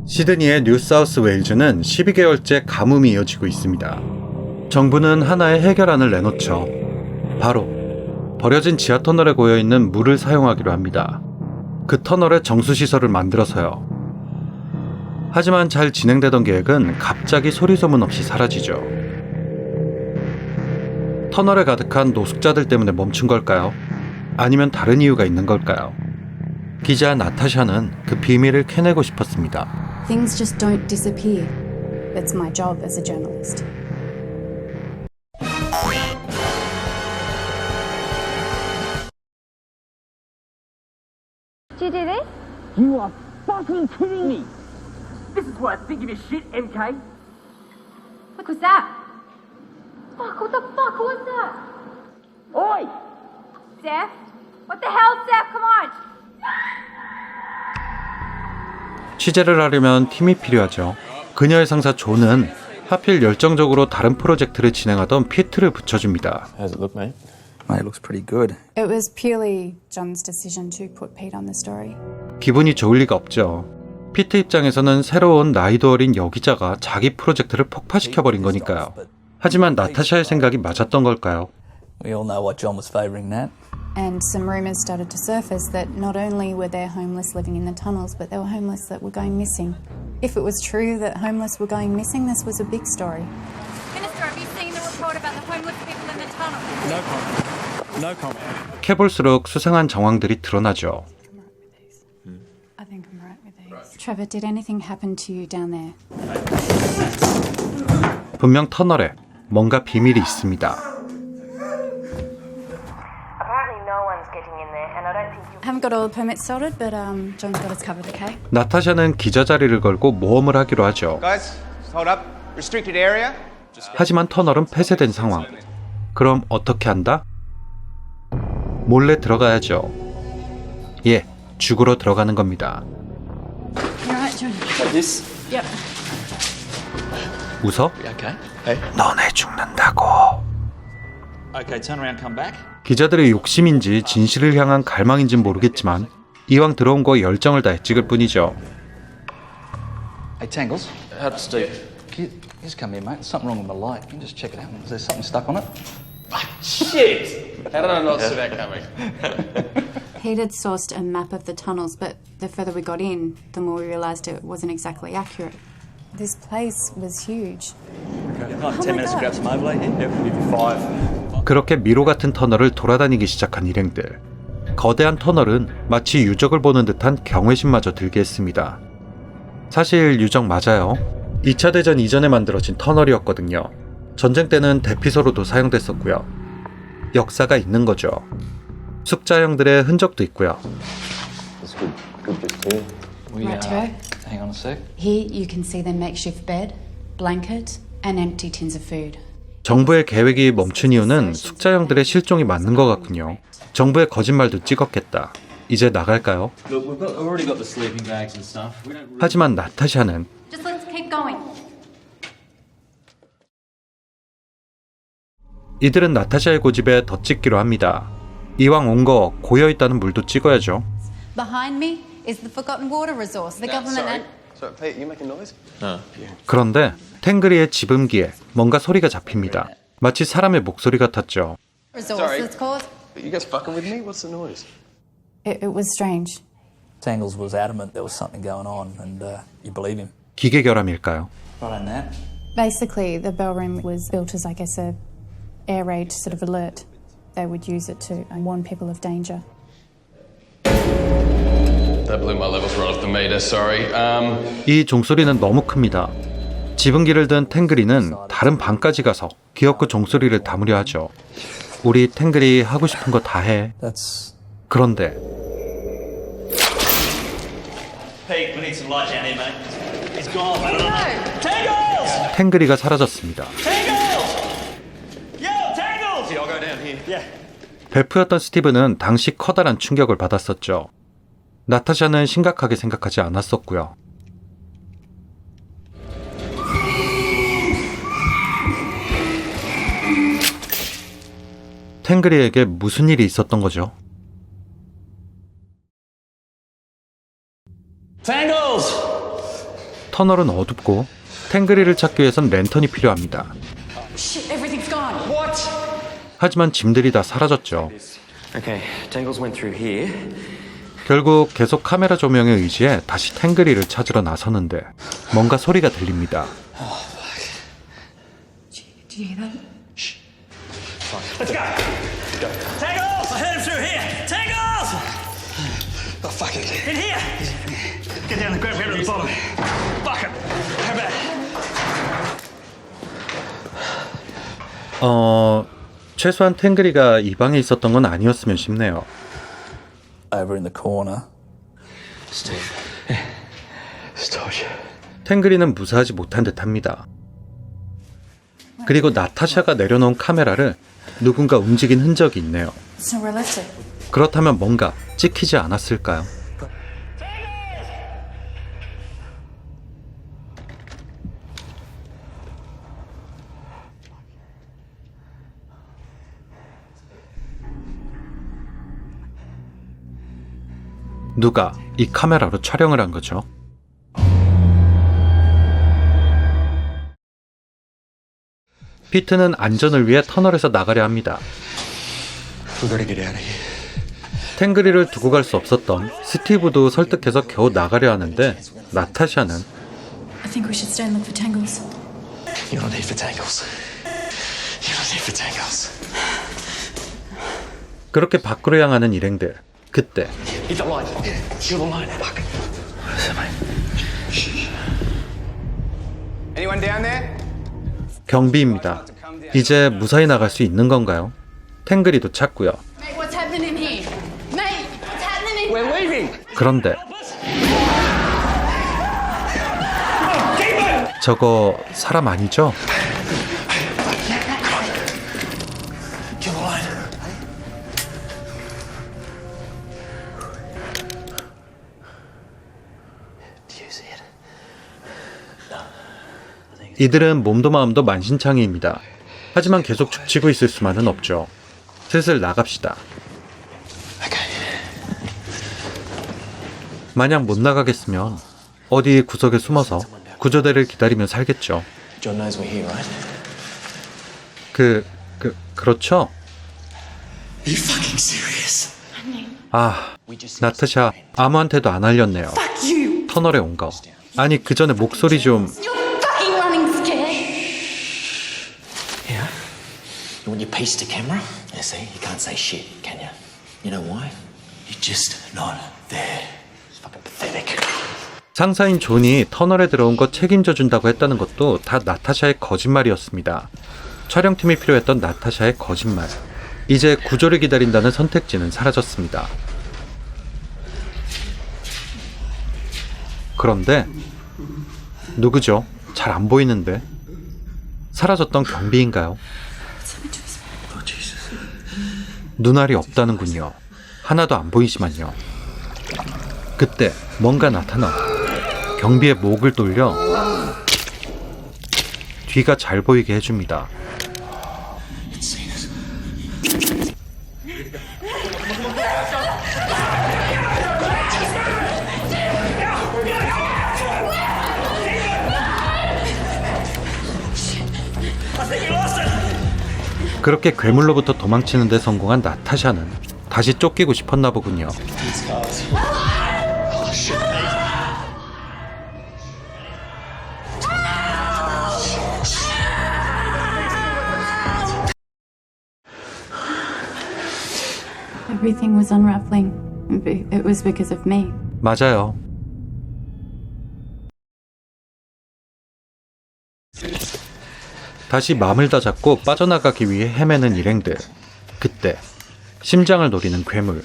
시드니의 뉴사우스웨일즈는 12개월째 가뭄이 이어지고 있습니다. 정부는 하나의 해결안을 내놓죠. 바로 버려진 지하터널에 고여있는 물을 사용하기로 합니다. 그 터널에 정수시설을 만들어서요. 하지만 잘 진행되던 계획은 갑자기 소리소문 없이 사라지죠. 터널에 가득한 노숙자들 때문에 멈춘 걸까요? 아니면 다른 이유가 있는 걸까요? 기자 나타샤는 그 비밀을 캐내고 싶었습니다. Things just don't disappear. That's my job as a journalist. Did you do this? You are fucking kidding me! This is what I think of your shit, MK. What was that? Fuck, what the fuck was that? Oi! Steph? What the hell, Steph? Come on! 취재를 하려면 팀이 필요하죠. 그녀의 상사 존은 하필 열정적으로 다른 프로젝트를 진행하던 피트를 붙여줍니다. How's it look, mate? Mate, it looks pretty good. It was purely John's decision to put Pete on the story. 기분이 좋을 리가 없죠. 피트 입장에서는 새로운 나이도 어린 여기자가 자기 프로젝트를 폭파시켜버린 거니까요. 하지만 나타샤의 생각이 맞았던 걸까요? We all know what John was favouring Nat. And some rumours started to surface that not only were there homeless living in the tunnels, but there were homeless that were going missing. If it was true that homeless were going missing, this was a big story. Minister, have you seen the report about the homeless people in the tunnel? No comment. No comment. 캐볼수록 수상한 정황들이 드러나죠. I think I'm right with these. Trevor, did anything happen to you down there? 분명 터널에 뭔가 비밀이 있습니다. Apparently no one's getting in there, and I don't think you... Haven't got all the permits sorted, but John's got us covered, okay? 나타샤는 기자 자리를 걸고 모험을 하기로 하죠. Guys, hold up. Restricted area. 하지만 터널은 폐쇄된 상황. 그럼 어떻게 한다? 몰래 들어가야죠. 예, 죽으러 들어가는 겁니다. You alright, John? Like this? Yep. 웃어? Okay. Hey. 너네 죽는다고. Okay, turn around, come back. 기자들의 욕심인지 진실을 향한 갈망인지는 모르겠지만 이왕 들어온 거 열정을 다해 찍을 뿐이죠. Hey, Tangles. How'd Steve? Can you just come here, mate? There's something wrong with my light. Can you just check it out? Is there something stuck on it? Shit! How did I not see that coming? Pete had sourced a map of the tunnels, but the further we got in, the more we realised it wasn't exactly accurate. This place was huge. Not 10 minutes to grab some overlay here? Yep, we'll give you 5. 그렇게 미로 같은 터널을 돌아다니기 시작한 일행들. 거대한 터널은 마치 유적을 보는 듯한 경외심마저 들게 했습니다. 사실 유적 맞아요. 2차 대전 이전에 만들어진 터널이었거든요. 전쟁 때는 대피소로도 사용됐었고요. 역사가 있는 거죠. 숙자형들의 흔적도 있고요. That's good. Good just here. We, Right, Joe? hang on a sec. Here you can see the makeshift bed, blanket, and empty tins of food. 정부의 계획이 멈춘 이유는 숙자형들의 실종이 맞는 것 같군요. 정부의 거짓말도 찍었겠다. 이제 나갈까요? Look, we've already got the sleeping bags and stuff. We don't really... 하지만 나타샤는 Just let's keep going. 이들은 나타샤의 고집에 덧찍기로 합니다. 이왕 온 거 고여있다는 물도 찍어야죠. Behind me is the forgotten water resource. The government... Sorry, Pete, you making noise? 그런데 탱그리의 지붕기에 뭔가 소리가 잡힙니다. 마치 사람의 목소리 같았죠. resource, it's called. You guys fucking with me? What's the noise? It was strange. Tangles was adamant there was something going on, and you believe him. 기계 결함일까요? Right on that. Basically, the bell room was built as, I guess, a air raid sort of alert. They would use it to warn people of danger. That blew my levels right off the meter, sorry. 이 종소리는 너무 큽니다. 지붕기를 든 탱그리는 다른 방까지 가서 귀엽고 종소리를 담으려 하죠. 우리 탱그리 하고 싶은 거 다 해. That's... 그런데 Pete, we need some light down here, mate. He's gone, mate. Tangles! 탱그리가 사라졌습니다. Tangles! Yo, Tangles! Yeah, I'll go down here. Yeah. 베프였던 스티브는 당시 커다란 충격을 받았었죠. 나타샤는 심각하게 생각하지 않았었고요. 탱그리에게 무슨 일이 있었던 거죠? Tangles! 터널은 어둡고 탱그리를 찾기 위해선 랜턴이 필요합니다. Shit, everything's gone. 하지만 짐들이 다 사라졌죠. Okay, Tangles went through here. 결국 계속 카메라 조명에 의지해 다시 탱그리를 찾으러 나서는데 뭔가 소리가 들립니다. Do you hear that? Let's go! Tangles! I heard him through here! Tangles! Oh, fuck it. In here! Get down and grab him at the bottom. Fuck him! How about 최소한 탱그리가 이 방에 있었던 건 아니었으면 싶네요. Over in the corner. Steve. 탱그리는 무사하지 못한 듯합니다. 그리고 나타샤가 내려놓은 카메라를 누군가 움직인 흔적이 있네요. So we left it. 그렇다면 뭔가 찍히지 않았을까요? 누가 이 카메라로 촬영을 한 거죠? 피트는 안전을 위해 터널에서 나가려 합니다. 탱그리를 두고 갈 수 없었던 스티브도 설득해서 겨우 나가려 하는데 나타샤는 I think we should stay and look for tangles. You don't need for tangles. You don't need for tangles. 그렇게 밖으로 향하는 일행들. 그때 Hit the line. Kill the line. Fuck. Anyone down there? 경비입니다. 이제 무사히 나갈 수 있는 건가요? 탱그리도 찾고요. Mate, what's happening in here? Mate, what's happening in here? We're leaving. 그런데 저거 사람 아니죠? Kill the line. Do you see it? 이들은 몸도 마음도 만신창이입니다. 하지만 계속 죽치고 있을 수만은 없죠. 슬슬 나갑시다. 만약 못 나가겠으면 어디 구석에 숨어서 구조대를 기다리며 살겠죠. John knows we're here, right? 그렇죠? Are you fucking serious? 아, 나타샤 아무한테도 안 알렸네요. 터널에 온 거. 아니 그 전에 목소리 좀... You're fucking running scared. Yeah. You want your piece to camera? Yeah, see, you can't say shit, can you? You know why? You're just not there. It's fucking pathetic. 상사인 존이 터널에 들어온 거 책임져 준다고 했다는 것도 다 나타샤의 거짓말이었습니다. 촬영팀이 필요했던 나타샤의 거짓말. 이제 구조를 기다린다는 선택지는 사라졌습니다. 그런데 누구죠? 잘 안 보이는데. 사라졌던 경비인가요? 눈알이 없다는군요. 하나도 안 보이지만요. 그때 뭔가 나타나 경비의 목을 돌려 뒤가 잘 보이게 해줍니다. 그렇게 괴물로부터 도망치는 데 성공한 나타샤는 다시 쫓기고 싶었나 보군요. Everything was unraveling. It was because of me. 맞아요. 다시 마음을 다잡고 빠져나가기 위해 헤매는 일행들. 그때 심장을 노리는 괴물.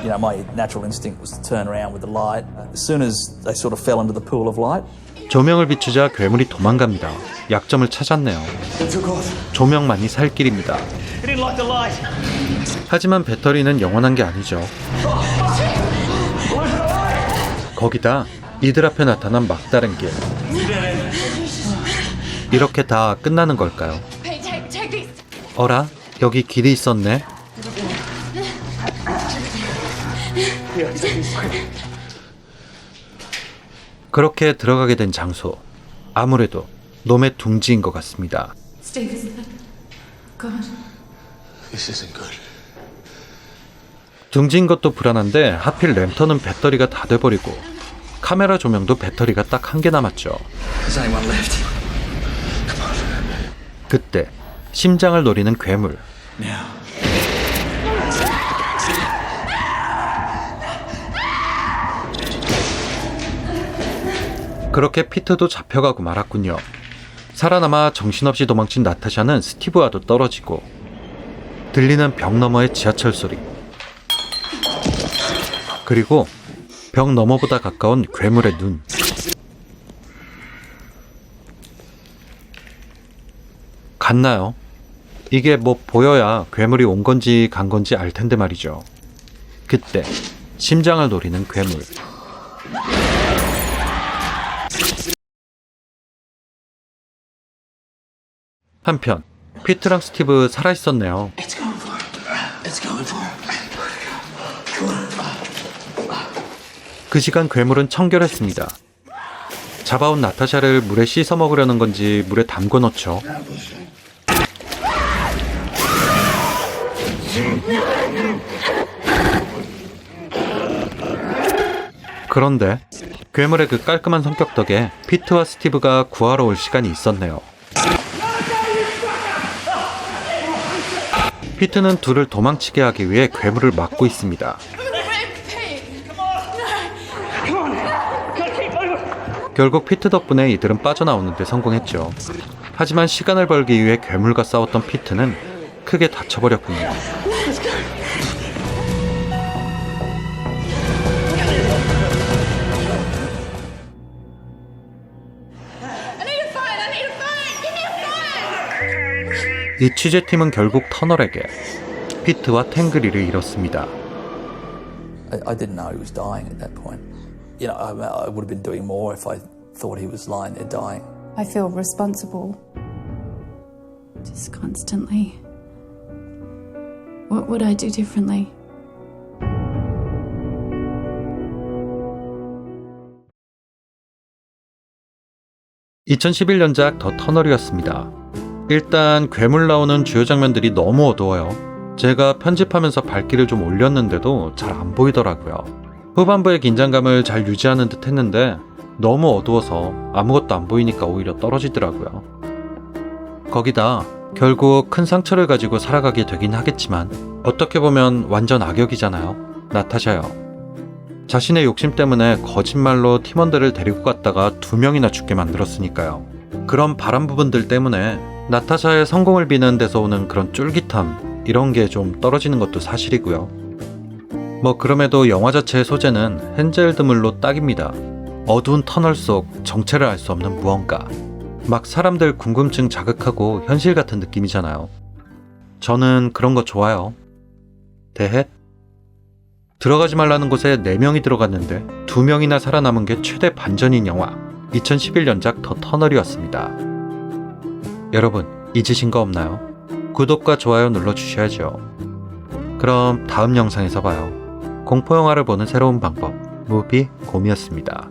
You know, my natural instinct was to turn around with the light. As soon as they sort of fell into the pool of light, 조명을 비추자 괴물이 도망갑니다. 약점을 찾았네요. 조명만이 살 길입니다. 하지만 배터리는 영원한 게 아니죠. 거기다 이들 앞에 나타난 막다른 길. 이렇게 다 끝나는 걸까요? Hey, take this. 어라? 여기 길이 있었네. 그렇게 들어가게 된 장소, 아무래도 놈의 둥지인 것 같습니다. Steve, is that God? This isn't good. 둥지인 것도 불안한데 하필 랜턴은 배터리가 다 돼버리고 카메라 조명도 배터리가 딱 한 개 남았죠. There's only one left. 그때 심장을 노리는 괴물. Now. 그렇게 피트도 잡혀가고 말았군요. 살아남아 정신없이 도망친 나타샤는 스티브와도 떨어지고 들리는 벽 너머의 지하철 소리, 그리고 벽 너머보다 가까운 괴물의 눈. 갔나요? 이게 뭐 보여야 괴물이 온 건지 간 건지 알 텐데 말이죠. 그때 심장을 노리는 괴물. 한편 피트랑 스티브 살아있었네요. It's going for him. It's going for him. 그 시간 괴물은 청결했습니다. 잡아온 나타샤를 물에 씻어 먹으려는 건지 물에 담궈 넣죠. 그런데 괴물의 그 깔끔한 성격 덕에 피트와 스티브가 구하러 올 시간이 있었네요. 피트는 둘을 도망치게 하기 위해 괴물을 막고 있습니다. 결국 피트 덕분에 이들은 빠져나오는 데 성공했죠. 하지만 시간을 벌기 위해 괴물과 싸웠던 피트는 크게 다쳐버렸군요. 이 취재팀은 결국 터널에게 피트와 탱그리를 잃었습니다. I didn't know he was dying at that point. You know, I would have been doing more if I thought he was lying there dying. I feel responsible. Just constantly. What would I do differently? (2011년작) 더 터널이었습니다. 일단 괴물 나오는 주요 장면들이 너무 어두워요. 제가 편집하면서 밝기를 좀 올렸는데도 잘 안 보이더라고요. 후반부의 긴장감을 잘 유지하는 듯 했는데 너무 어두워서 아무것도 안 보이니까 오히려 떨어지더라고요. 거기다 결국 큰 상처를 가지고 살아가게 되긴 하겠지만 어떻게 보면 완전 악역이잖아요. 나타샤요. 자신의 욕심 때문에 거짓말로 팀원들을 데리고 갔다가 2명이나 죽게 만들었으니까요. 그런 바람 부분들 때문에 나타샤의 성공을 비는 데서 오는 그런 쫄깃함, 이런 게 좀 떨어지는 것도 사실이고요. 뭐 그럼에도 영화 자체의 소재는 헨젤드물로 딱입니다. 어두운 터널 속 정체를 알 수 없는 무언가, 막 사람들 궁금증 자극하고 현실 같은 느낌이잖아요. 저는 그런 거 좋아요. 대해? 들어가지 말라는 곳에 4명이 들어갔는데 2명이나 살아남은 게 최대 반전인 영화 2011년작 더 터널이었습니다. 여러분 잊으신 거 없나요? 구독과 좋아요 눌러주셔야죠. 그럼 다음 영상에서 봐요. 공포영화를 보는 새로운 방법, 무비곰이었습니다.